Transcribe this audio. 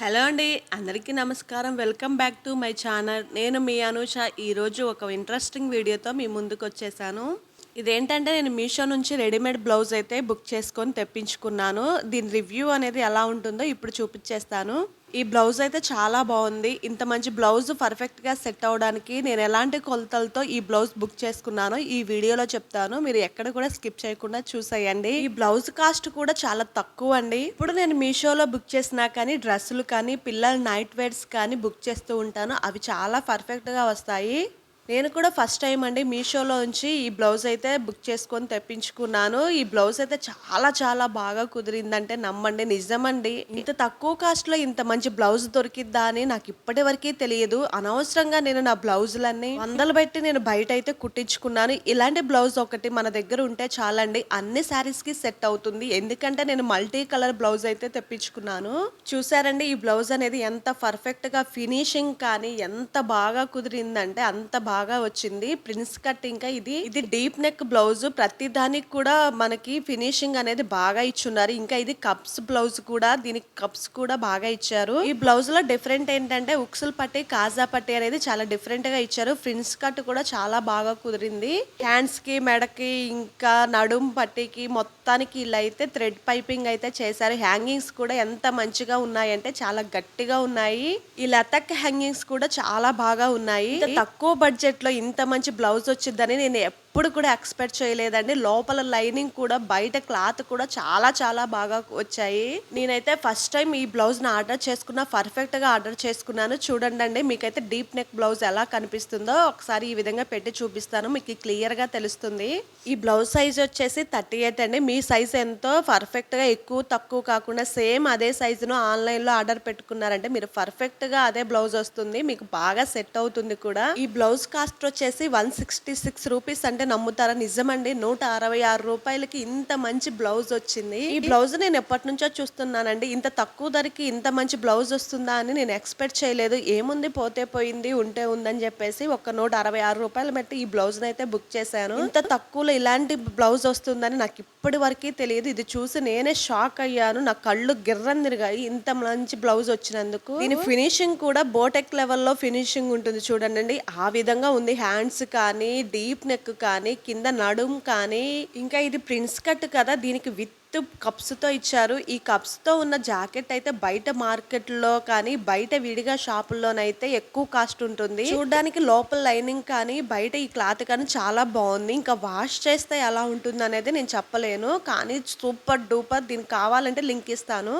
Hello అండి, అందరికీ నమస్కారం. Welcome back to my channel. నేను మీ అనూష. ఈరోజు ఒక ఇంట్రెస్టింగ్ వీడియోతో మీ ముందుకు వచ్చేసాను. ఇదేంటంటే నేను మీషో నుంచి రెడీమేడ్ బ్లౌజ్ అయితే బుక్ చేసుకొని తెప్పించుకున్నాను. దీని రివ్యూ అనేది ఎలా ఉంటుందో ఇప్పుడు చూపించేస్తాను. ఈ బ్లౌజ్ అయితే చాలా బాగుంది. ఇంత మంచి బ్లౌజ్ పర్ఫెక్ట్గా సెట్ అవ్వడానికి నేను ఎలాంటి కొలతలతో ఈ బ్లౌజ్ బుక్ చేసుకున్నానో ఈ వీడియోలో చెప్తాను. మీరు ఎక్కడ కూడా స్కిప్ చేయకుండా చూసేయండి. ఈ బ్లౌజ్ కాస్ట్ కూడా చాలా తక్కువ అండి. ఇప్పుడు నేను మీషోలో బుక్ చేసినా కానీ డ్రెస్సులు కానీ పిల్లల నైట్ వేర్స్ కానీ బుక్ చేస్తూ ఉంటాను. అవి చాలా పర్ఫెక్ట్గా వస్తాయి. నేను కూడా ఫస్ట్ టైం అండి మీషోలో నుంచి ఈ బ్లౌజ్ అయితే బుక్ చేసుకొని తెప్పించుకున్నాను. ఈ బ్లౌజ్ అయితే చాలా చాలా బాగా కుదిరిందంటే నమ్మండి, నిజమండి. ఇంత తక్కువ కాస్ట్లో ఇంత మంచి బ్లౌజ్ దొరికిద్దా అని నాకు ఇప్పటి వరకు తెలియదు. అనవసరంగా నేను నా బ్లౌజులన్నీ వందలు పెట్టి నేను బయట అయితే కుట్టించుకున్నాను. ఇలాంటి బ్లౌజ్ ఒకటి మన దగ్గర ఉంటే చాలండి, అన్ని శారీస్కి సెట్ అవుతుంది. ఎందుకంటే నేను మల్టీ కలర్ బ్లౌజ్ అయితే తెప్పించుకున్నాను. చూసారండి ఈ బ్లౌజ్ అనేది ఎంత పర్ఫెక్ట్గా ఫినిషింగ్ కానీ ఎంత బాగా కుదిరిందంటే అంత బాగా వచ్చింది. ప్రిన్స్ కట్ ఇంకా ఇది డీప్ నెక్ బ్లౌజ్. ప్రతి దానికి కూడా మనకి ఫినిషింగ్ అనేది బాగా ఇచ్చున్నారు. ఇంకా ఇది కప్స్ బ్లౌజ్ కూడా, దీనికి కప్స్ కూడా బాగా ఇచ్చారు. ఈ బ్లౌజ్ లో డిఫరెంట్ ఏంటంటే ఉక్సుల్ పట్టి కాజా పట్టి అనేది చాలా డిఫరెంట్ గా ఇచ్చారు. ప్రిన్స్ కట్ కూడా చాలా బాగా కుదిరింది. హ్యాండ్స్ కి, మెడకి, ఇంకా నడుం పట్టికి మొత్తానికి ఇలా అయితే థ్రెడ్ పైపింగ్ అయితే చేశారు. హ్యాంగింగ్స్ కూడా ఎంత మంచిగా ఉన్నాయంటే చాలా గట్టిగా ఉన్నాయి. ఈ లతక్ హ్యాంగింగ్స్ కూడా చాలా బాగా ఉన్నాయి. తక్కువ బడ్జెట్ లో ఇంత మంచి బ్లౌజ్ వచ్చిందని నేను ఎప్పుడు కూడా ఎక్స్పెక్ట్ చేయలేదండి. లోపల లైనింగ్ కూడా, బయట క్లాత్ కూడా చాలా చాలా బాగా వచ్చాయి. నేనైతే ఫస్ట్ టైం ఈ బ్లౌజ్ ని ఆర్డర్ చేసుకున్నా, పర్ఫెక్ట్ గా ఆర్డర్ చేసుకున్నాను. చూడండి, మీకైతే డీప్ నెక్ బ్లౌజ్ ఎలా కనిపిస్తుందో ఒకసారి ఈ విధంగా పెట్టి చూపిస్తాను, మీకు క్లియర్ గా తెలుస్తుంది. ఈ బ్లౌజ్ సైజ్ వచ్చేసి 38 అండి. మీ సైజ్ ఎంతో పర్ఫెక్ట్ గా ఎక్కువ తక్కువ కాకుండా సేమ్ అదే సైజును ఆన్లైన్ లో ఆర్డర్ పెట్టుకున్నారంటే మీరు పర్ఫెక్ట్ గా అదే బ్లౌజ్ వస్తుంది, మీకు బాగా సెట్ అవుతుంది కూడా. ఈ బ్లౌజ్ కాస్ట్ వచ్చేసి 166 రూపీస్. అంటే నమ్ముతారా? నిజమండి, 166 రూపాయలకి ఇంత మంచి బ్లౌజ్ వచ్చింది. ఈ బ్లౌజ్ నేను ఎప్పటి నుంచో చూస్తున్నానండి. ఇంత తక్కువ ధరకి ఇంత మంచి బ్లౌజ్ వస్తుందా అని నేను ఎక్స్పెక్ట్ చేయలేదు. ఏముంది, పోతే పోయింది, ఉంటే ఉందని చెప్పేసి ఒక 166 రూపాయలు పెట్టి ఈ బ్లౌజ్ అయితే బుక్ చేశాను. ఇంత తక్కువలో ఇలాంటి బ్లౌజ్ వస్తుందని నాకు ఇప్పటి వరకు తెలియదు. ఇది చూసి నేనే షాక్ అయ్యాను. నా కళ్ళు గిర్రం తిరిగాయి ఇంత మంచి బ్లౌజ్ వచ్చినందుకు. దీని ఫినిషింగ్ కూడా బోటెక్ లెవెల్లో ఫినిషింగ్ ఉంటుంది చూడండి, ఆ విధంగా ఉంది. హ్యాండ్స్ కానీ, డీప్ నెక్ కానీ, కింద నడుం కానీ, ఇంకా ఇది ప్రిన్స్ కట్ కదా, దీనికి విత్ కప్స్ తో ఇచ్చారు. ఈ కప్స్ తో ఉన్న జాకెట్ అయితే బయట మార్కెట్ లో కానీ, బయట విడిగా షాపుల్లోనైతే ఎక్కువ కాస్ట్ ఉంటుంది. చూడడానికి లోపల లైనింగ్ కానీ, బయట ఈ క్లాత్ కానీ చాలా బాగుంది. ఇంకా వాష్ చేస్తే ఎలా ఉంటుంది అనేది నేను చెప్పలేను, కానీ సూపర్ డూపర్. దీనికి కావాలంటే లింక్ ఇస్తాను.